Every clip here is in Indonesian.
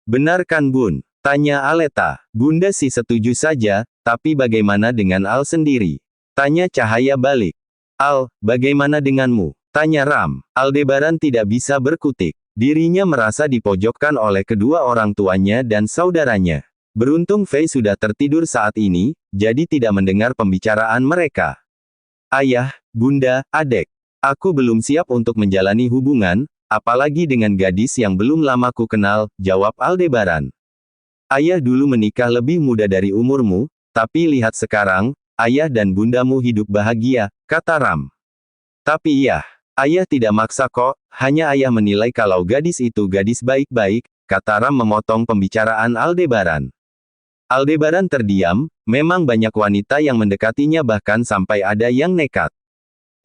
Benar kan Bun? Tanya Aleta. Bunda sih setuju saja, tapi bagaimana dengan Al sendiri? Tanya Cahaya balik. Al, bagaimana denganmu? Tanya Ram. Aldebaran tidak bisa berkutik. Dirinya merasa dipojokkan oleh kedua orang tuanya dan saudaranya. Beruntung Fei sudah tertidur saat ini, jadi tidak mendengar pembicaraan mereka. Ayah, Bunda, Adek. Aku belum siap untuk menjalani hubungan, apalagi dengan gadis yang belum lama ku kenal, jawab Aldebaran. Ayah dulu menikah lebih muda dari umurmu, tapi lihat sekarang, ayah dan bundamu hidup bahagia, kata Ram. Tapi iya, ayah tidak maksa kok, hanya ayah menilai kalau gadis itu gadis baik-baik, kata Ram memotong pembicaraan Aldebaran. Aldebaran terdiam, memang banyak wanita yang mendekatinya bahkan sampai ada yang nekat.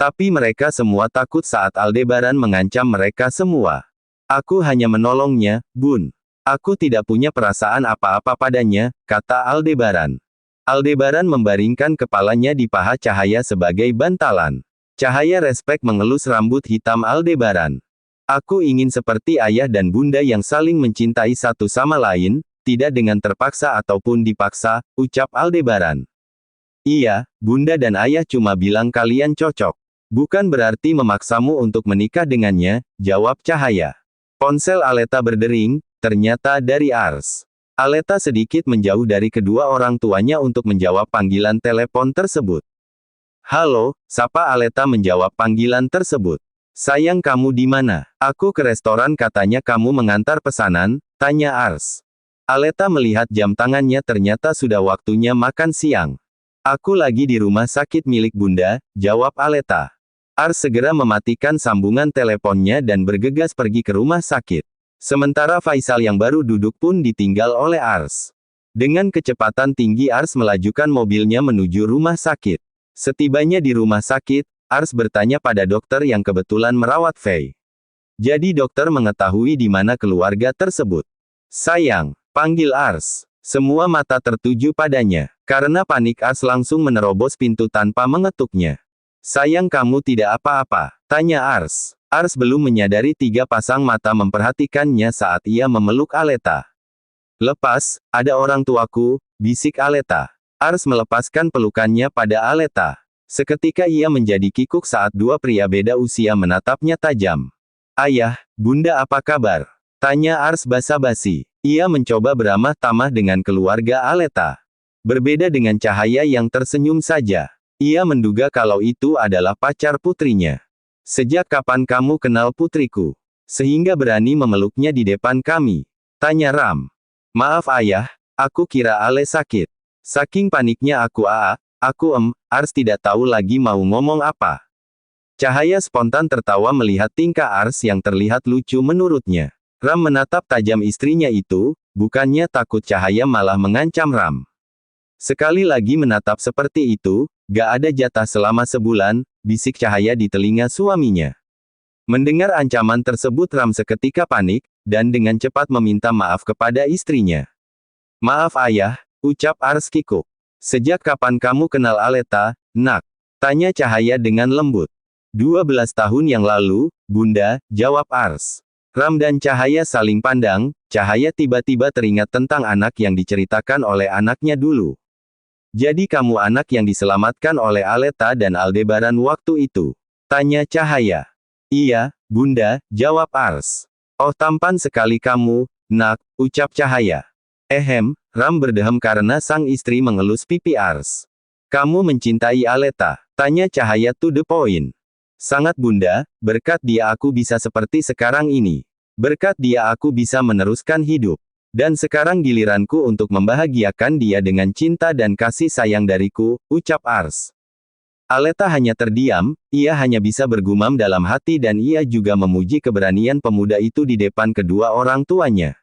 Tapi mereka semua takut saat Aldebaran mengancam mereka semua. Aku hanya menolongnya, Bun. Aku tidak punya perasaan apa-apa padanya, kata Aldebaran. Aldebaran membaringkan kepalanya di paha Cahaya sebagai bantalan. Cahaya respek mengelus rambut hitam Aldebaran. Aku ingin seperti ayah dan bunda yang saling mencintai satu sama lain, tidak dengan terpaksa ataupun dipaksa, ucap Aldebaran. Iya, bunda dan ayah cuma bilang kalian cocok. Bukan berarti memaksamu untuk menikah dengannya, jawab Cahaya. Ponsel Aleta berdering, ternyata dari Ars. Aleta sedikit menjauh dari kedua orang tuanya untuk menjawab panggilan telepon tersebut. Halo, sapa Aleta menjawab panggilan tersebut. Sayang kamu di mana? Aku ke restoran katanya kamu mengantar pesanan, tanya Ars. Aleta melihat jam tangannya ternyata sudah waktunya makan siang. Aku lagi di rumah sakit milik bunda, jawab Aleta. Ars segera mematikan sambungan teleponnya dan bergegas pergi ke rumah sakit. Sementara Faisal yang baru duduk pun ditinggal oleh Ars. Dengan kecepatan tinggi Ars melajukan mobilnya menuju rumah sakit. Setibanya di rumah sakit, Ars bertanya pada dokter yang kebetulan merawat Fei. Jadi dokter mengetahui di mana keluarga tersebut. Sayang, panggil Ars. Semua mata tertuju padanya. Karena panik Ars langsung menerobos pintu tanpa mengetuknya. Sayang kamu tidak apa-apa, tanya Ars. Ars belum menyadari tiga pasang mata memperhatikannya saat ia memeluk Aleta. Lepas, ada orang tuaku, bisik Aleta. Ars melepaskan pelukannya pada Aleta. Seketika ia menjadi kikuk saat dua pria beda usia menatapnya tajam. Ayah, bunda apa kabar? Tanya Ars basa-basi. Ia mencoba beramah tamah dengan keluarga Aleta. Berbeda dengan Cahaya yang tersenyum saja. Ia menduga kalau itu adalah pacar putrinya. Sejak kapan kamu kenal putriku? Sehingga berani memeluknya di depan kami? Tanya Ram. Maaf ayah, aku kira Ale sakit. Saking paniknya aku Ars tidak tahu lagi mau ngomong apa. Cahaya spontan tertawa melihat tingkah Ars yang terlihat lucu menurutnya. Ram menatap tajam istrinya itu, bukannya takut Cahaya malah mengancam Ram. Sekali lagi menatap seperti itu, gak ada jatah selama sebulan, bisik Cahaya di telinga suaminya. Mendengar ancaman tersebut Ram seketika panik, dan dengan cepat meminta maaf kepada istrinya. Maaf ayah, ucap Ars kikuk. Sejak kapan kamu kenal Aleta, nak? Tanya Cahaya dengan lembut. 12 tahun yang lalu, bunda, jawab Ars. Ram dan Cahaya saling pandang, Cahaya tiba-tiba teringat tentang anak yang diceritakan oleh anaknya dulu. Jadi kamu anak yang diselamatkan oleh Aleta dan Aldebaran waktu itu? Tanya Cahaya. Iya, bunda, jawab Ars. Oh tampan sekali kamu, nak, ucap Cahaya. Ram berdehem karena sang istri mengelus pipi Ars. Kamu mencintai Aleta? Tanya Cahaya to the point. Sangat bunda, berkat dia aku bisa seperti sekarang ini. Berkat dia aku bisa meneruskan hidup. Dan sekarang giliranku untuk membahagiakan dia dengan cinta dan kasih sayang dariku, ucap Ars. Aleta hanya terdiam, ia hanya bisa bergumam dalam hati dan ia juga memuji keberanian pemuda itu di depan kedua orang tuanya.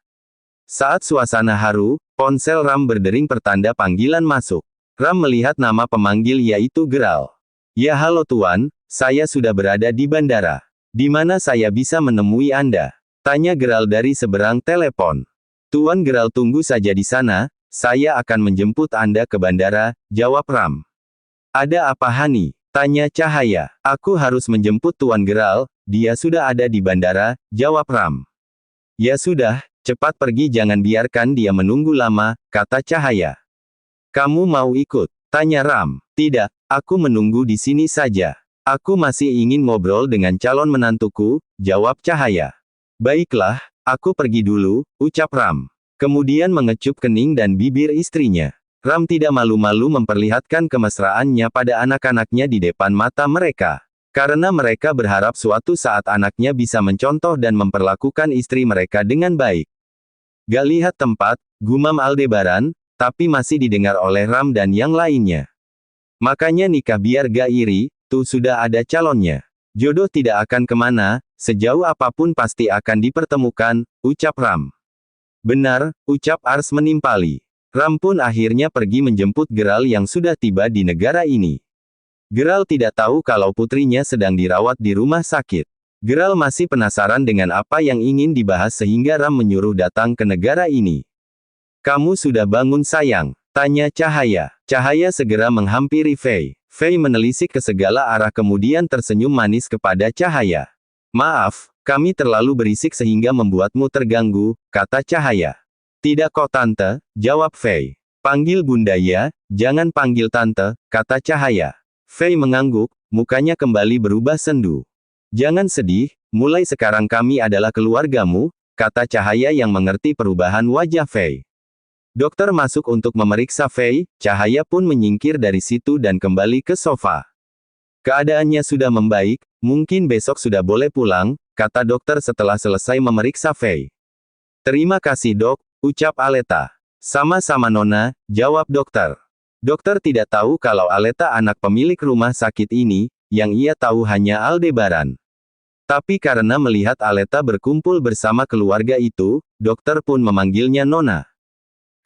Saat suasana haru, ponsel Ram berdering pertanda panggilan masuk. Ram melihat nama pemanggil yaitu Geral. Ya halo tuan, saya sudah berada di bandara. Di mana saya bisa menemui Anda? Tanya Geral dari seberang telepon. Tuan Geral tunggu saja di sana, saya akan menjemput Anda ke bandara, jawab Ram. Ada apa Hani? Tanya Cahaya. Aku harus menjemput Tuan Geral, dia sudah ada di bandara, jawab Ram. Ya sudah, Cepat pergi, jangan biarkan dia menunggu lama, kata Cahaya. Kamu mau ikut? Tanya Ram. Tidak, aku menunggu di sini saja. Aku masih ingin ngobrol dengan calon menantuku, jawab Cahaya. Baiklah, aku pergi dulu, ucap Ram. Kemudian mengecup kening dan bibir istrinya. Ram tidak malu-malu memperlihatkan kemesraannya pada anak-anaknya di depan mata mereka. Karena mereka berharap suatu saat anaknya bisa mencontoh dan memperlakukan istri mereka dengan baik. Gak lihat tempat, gumam Aldebaran, tapi masih didengar oleh Ram dan yang lainnya. Makanya nikah biar gak iri, tuh sudah ada calonnya. Jodoh tidak akan kemana, sejauh apapun pasti akan dipertemukan, ucap Ram. Benar, ucap Ars menimpali. Ram pun akhirnya pergi menjemput Geral yang sudah tiba di negara ini. Geral tidak tahu kalau putrinya sedang dirawat di rumah sakit. Geral masih penasaran dengan apa yang ingin dibahas sehingga Ram menyuruh datang ke negara ini. Kamu sudah bangun sayang? Tanya Cahaya. Cahaya segera menghampiri Fei. Fei menelisik ke segala arah kemudian tersenyum manis kepada Cahaya. Maaf, kami terlalu berisik sehingga membuatmu terganggu, kata Cahaya. Tidak kok tante, jawab Fei. Panggil bunda ya, jangan panggil tante, kata Cahaya. Fei mengangguk, mukanya kembali berubah sendu. Jangan sedih, mulai sekarang kami adalah keluargamu, kata Cahaya yang mengerti perubahan wajah Fei. Dokter masuk untuk memeriksa Fei, Cahaya pun menyingkir dari situ dan kembali ke sofa. Keadaannya sudah membaik, mungkin besok sudah boleh pulang, kata dokter setelah selesai memeriksa Fei. Terima kasih dok, ucap Aleta. Sama-sama Nona, jawab dokter. Dokter tidak tahu kalau Aleta anak pemilik rumah sakit ini, yang ia tahu hanya Aldebaran. Tapi karena melihat Aleta berkumpul bersama keluarga itu, dokter pun memanggilnya Nona.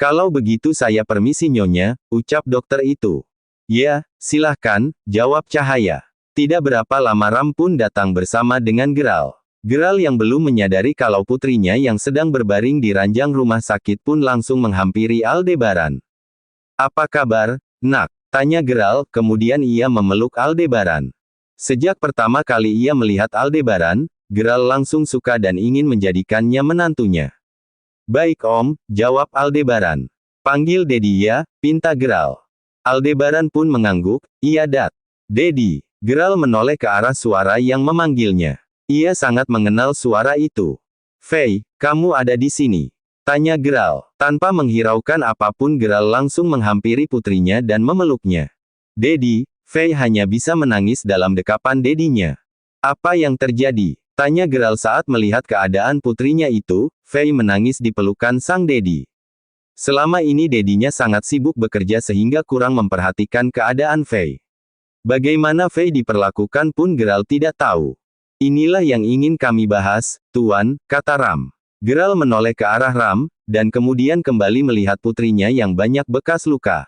Kalau begitu saya permisi Nyonya, ucap dokter itu. Ya, silahkan, jawab Cahaya. Tidak berapa lama Ram pun datang bersama dengan Geral. Geral yang belum menyadari kalau putrinya yang sedang berbaring di ranjang rumah sakit pun langsung menghampiri Aldebaran. Apa kabar, nak? Tanya Geral, kemudian ia memeluk Aldebaran. Sejak pertama kali ia melihat Aldebaran, Geral langsung suka dan ingin menjadikannya menantunya. Baik om, jawab Aldebaran. Panggil Dedi ya, pinta Geral. Aldebaran pun mengangguk, iya dat. Dedi. Geral menoleh ke arah suara yang memanggilnya. Ia sangat mengenal suara itu. Fei, kamu ada di sini? Tanya Geral. Tanpa menghiraukan apapun Geral langsung menghampiri putrinya dan memeluknya. Dedi, Fei hanya bisa menangis dalam dekapan Dedinya. Apa yang terjadi? Tanya Geral saat melihat keadaan putrinya itu, Fei menangis di pelukan sang Dedi. Selama ini Dedinya sangat sibuk bekerja sehingga kurang memperhatikan keadaan Fei. Bagaimana Fei diperlakukan pun Geral tidak tahu. Inilah yang ingin kami bahas, Tuan, kata Ram. Geral menoleh ke arah Ram, dan kemudian kembali melihat putrinya yang banyak bekas luka.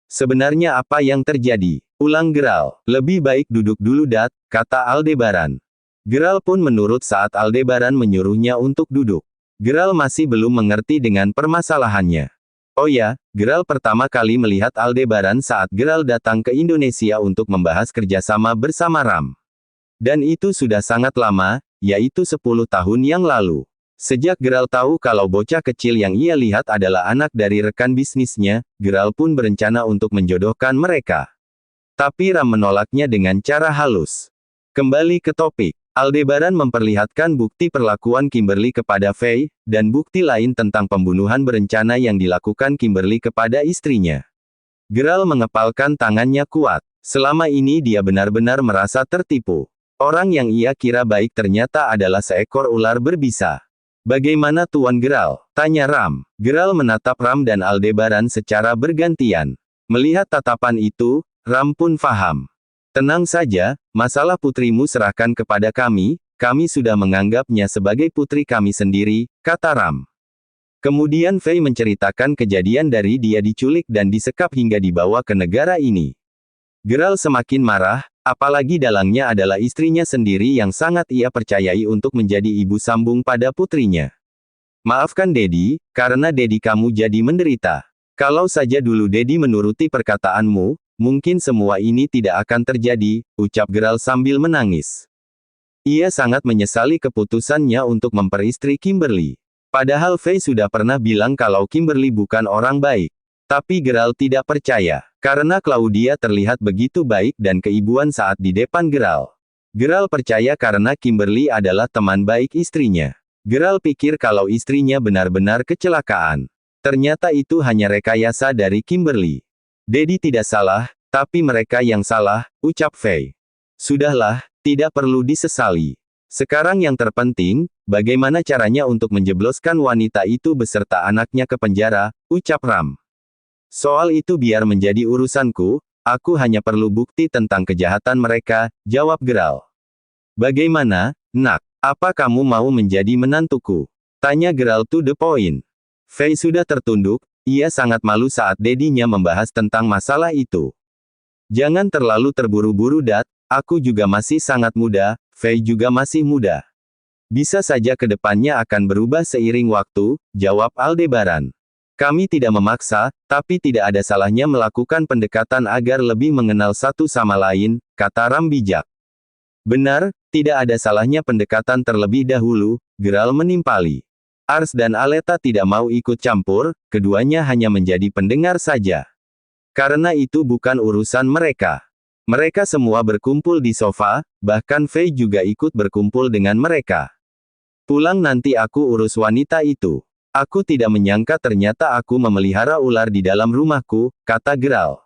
Sebenarnya apa yang terjadi? Ulang Geral. Lebih baik duduk dulu dat, kata Aldebaran. Geral pun menurut saat Aldebaran menyuruhnya untuk duduk. Geral masih belum mengerti dengan permasalahannya. Oh ya, Geral pertama kali melihat Aldebaran saat Geral datang ke Indonesia untuk membahas kerjasama bersama Ram. Dan itu sudah sangat lama, yaitu 10 tahun yang lalu. Sejak Geral tahu kalau bocah kecil yang ia lihat adalah anak dari rekan bisnisnya, Geral pun berencana untuk menjodohkan mereka. Tapi Ram menolaknya dengan cara halus. Kembali ke topik. Aldebaran memperlihatkan bukti perlakuan Kimberly kepada Fei, dan bukti lain tentang pembunuhan berencana yang dilakukan Kimberly kepada istrinya. Geral mengepalkan tangannya kuat. Selama ini dia benar-benar merasa tertipu. Orang yang ia kira baik ternyata adalah seekor ular berbisa. Bagaimana Tuan Geral? Tanya Ram. Geral menatap Ram dan Aldebaran secara bergantian. Melihat tatapan itu, Ram pun faham. Tenang saja, masalah putrimu serahkan kepada kami sudah menganggapnya sebagai putri kami sendiri, kata Ram. Kemudian Fei menceritakan kejadian dari dia diculik dan disekap hingga dibawa ke negara ini. Geral semakin marah, apalagi dalangnya adalah istrinya sendiri yang sangat ia percayai untuk menjadi ibu sambung pada putrinya. Maafkan Dedi, karena Dedi kamu jadi menderita. Kalau saja dulu Dedi menuruti perkataanmu, mungkin semua ini tidak akan terjadi, ucap Geral sambil menangis. Ia sangat menyesali keputusannya untuk memperistri Kimberly. Padahal Fei sudah pernah bilang kalau Kimberly bukan orang baik. Tapi Gerald tidak percaya, karena Claudia terlihat begitu baik dan keibuan saat di depan Gerald. Gerald percaya karena Kimberly adalah teman baik istrinya. Gerald pikir kalau istrinya benar-benar kecelakaan. Ternyata itu hanya rekayasa dari Kimberly. Daddy tidak salah, tapi mereka yang salah, ucap Fei. Sudahlah, tidak perlu disesali. Sekarang yang terpenting, bagaimana caranya untuk menjebloskan wanita itu beserta anaknya ke penjara, ucap Ram. Soal itu biar menjadi urusanku, aku hanya perlu bukti tentang kejahatan mereka, jawab Gerald. Bagaimana, nak? Apa kamu mau menjadi menantuku? Tanya Gerald to the point. Fei sudah tertunduk, ia sangat malu saat dedinya membahas tentang masalah itu. Jangan terlalu terburu-buru Dad, aku juga masih sangat muda, Fei juga masih muda. Bisa saja ke depannya akan berubah seiring waktu, jawab Aldebaran. Kami tidak memaksa, tapi tidak ada salahnya melakukan pendekatan agar lebih mengenal satu sama lain, kata Ram bijak. Benar, tidak ada salahnya pendekatan terlebih dahulu, Gerald menimpali. Ars dan Aleta tidak mau ikut campur, keduanya hanya menjadi pendengar saja. Karena itu bukan urusan mereka. Mereka semua berkumpul di sofa, bahkan Fei juga ikut berkumpul dengan mereka. Pulang nanti aku urus wanita itu. Aku tidak menyangka ternyata aku memelihara ular di dalam rumahku, kata Gerald.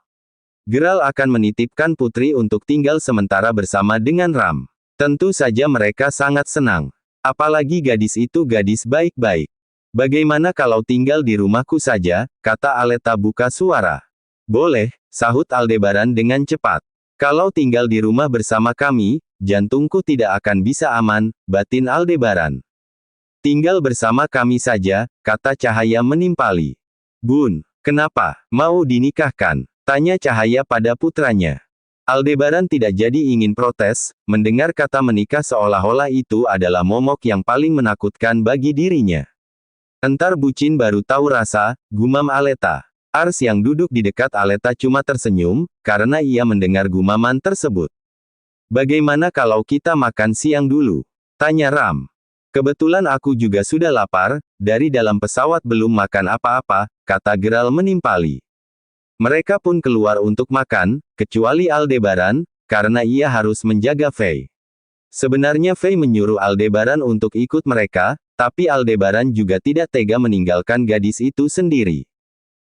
Gerald akan menitipkan putri untuk tinggal sementara bersama dengan Ram. Tentu saja mereka sangat senang. Apalagi gadis itu gadis baik-baik. Bagaimana kalau tinggal di rumahku saja, kata Aleta buka suara. Boleh, sahut Aldebaran dengan cepat. Kalau tinggal di rumah bersama kami, jantungku tidak akan bisa aman, batin Aldebaran. Tinggal bersama kami saja, kata Cahaya menimpali. Bun, kenapa, mau dinikahkan? Tanya Cahaya pada putranya. Aldebaran tidak jadi ingin protes, mendengar kata menikah seolah-olah itu adalah momok yang paling menakutkan bagi dirinya. Entar bucin baru tahu rasa, gumam Aleta. Ars yang duduk di dekat Aleta cuma tersenyum, karena ia mendengar gumaman tersebut. Bagaimana kalau kita makan siang dulu? Tanya Ram. Kebetulan aku juga sudah lapar, dari dalam pesawat belum makan apa-apa, kata Gerald menimpali. Mereka pun keluar untuk makan, kecuali Aldebaran, karena ia harus menjaga Fei. Sebenarnya Fei menyuruh Aldebaran untuk ikut mereka, tapi Aldebaran juga tidak tega meninggalkan gadis itu sendiri.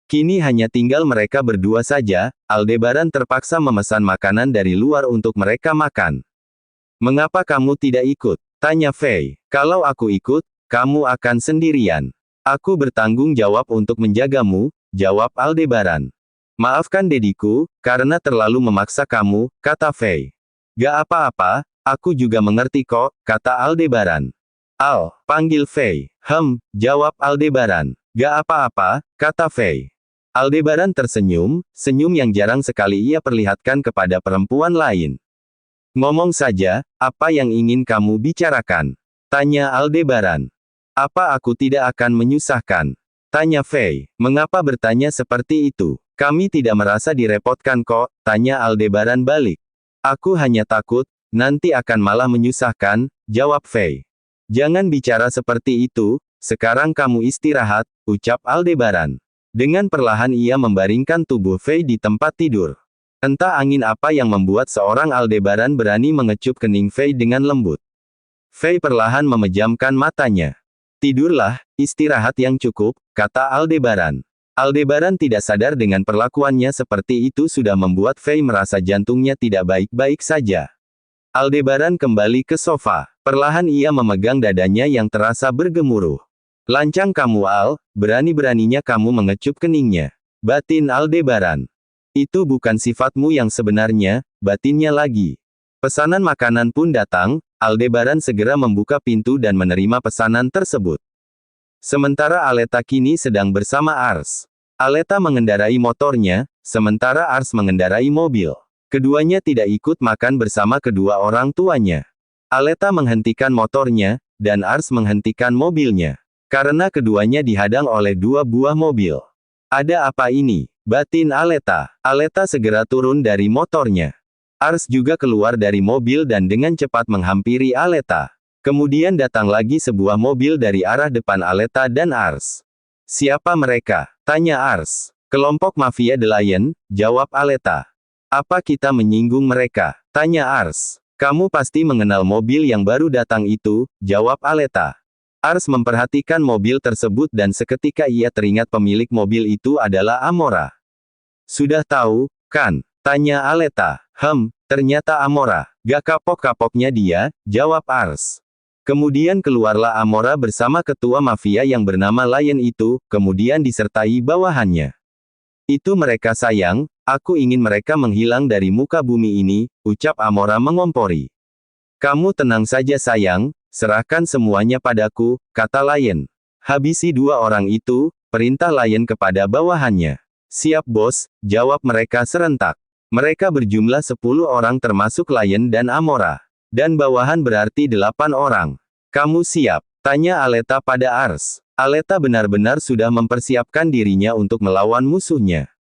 Kini hanya tinggal mereka berdua saja, Aldebaran terpaksa memesan makanan dari luar untuk mereka makan. Mengapa kamu tidak ikut? Tanya Fei. Kalau aku ikut, kamu akan sendirian. Aku bertanggung jawab untuk menjagamu, jawab Aldebaran. Maafkan dediku, karena terlalu memaksa kamu, kata Fei. Gak apa-apa, aku juga mengerti kok, kata Aldebaran. Al, panggil Fei. Jawab Aldebaran. Gak apa-apa, kata Fei. Aldebaran tersenyum, senyum yang jarang sekali ia perlihatkan kepada perempuan lain. Ngomong saja, apa yang ingin kamu bicarakan? Tanya Aldebaran. Apa aku tidak akan menyusahkan? Tanya Fei. Mengapa bertanya seperti itu? Kami tidak merasa direpotkan kok, tanya Aldebaran balik. Aku hanya takut, nanti akan malah menyusahkan, jawab Fei. Jangan bicara seperti itu, sekarang kamu istirahat, ucap Aldebaran. Dengan perlahan ia membaringkan tubuh Fei di tempat tidur. Entah angin apa yang membuat seorang Aldebaran berani mengecup kening Fei dengan lembut. Fei perlahan memejamkan matanya. Tidurlah, istirahat yang cukup, kata Aldebaran. Aldebaran tidak sadar dengan perlakuannya seperti itu sudah membuat Fei merasa jantungnya tidak baik-baik saja. Aldebaran kembali ke sofa. Perlahan ia memegang dadanya yang terasa bergemuruh. Lancang kamu Al, berani-beraninya kamu mengecup keningnya. Batin Aldebaran. Itu bukan sifatmu yang sebenarnya, batinnya lagi. Pesanan makanan pun datang, Aldebaran segera membuka pintu dan menerima pesanan tersebut. Sementara Aleta kini sedang bersama Ars. Aleta mengendarai motornya, sementara Ars mengendarai mobil. Keduanya tidak ikut makan bersama kedua orang tuanya. Aleta menghentikan motornya, dan Ars menghentikan mobilnya. Karena keduanya dihadang oleh dua buah mobil. Ada apa ini? Batin Aleta. Aleta segera turun dari motornya. Ars juga keluar dari mobil dan dengan cepat menghampiri Aleta. Kemudian datang lagi sebuah mobil dari arah depan Aleta dan Ars. Siapa mereka? Tanya Ars. Kelompok Mafia The Lion, jawab Aleta. Apa kita menyinggung mereka? Tanya Ars. Kamu pasti mengenal mobil yang baru datang itu, jawab Aleta. Ars memperhatikan mobil tersebut dan seketika ia teringat pemilik mobil itu adalah Amora. Sudah tahu, kan? Tanya Aleta. Ternyata Amora. Gak kapok-kapoknya dia, jawab Ars. Kemudian keluarlah Amora bersama ketua mafia yang bernama Lion itu, kemudian disertai bawahannya. Itu mereka sayang, aku ingin mereka menghilang dari muka bumi ini, ucap Amora mengompori. Kamu tenang saja sayang, serahkan semuanya padaku, kata Lion. Habisi dua orang itu, perintah Lion kepada bawahannya. Siap bos, jawab mereka serentak. Mereka berjumlah 10 orang termasuk Lion dan Amora. Dan bawahan berarti 8 orang. Kamu siap? Tanya Aleta pada Ars. Aleta benar-benar sudah mempersiapkan dirinya untuk melawan musuhnya.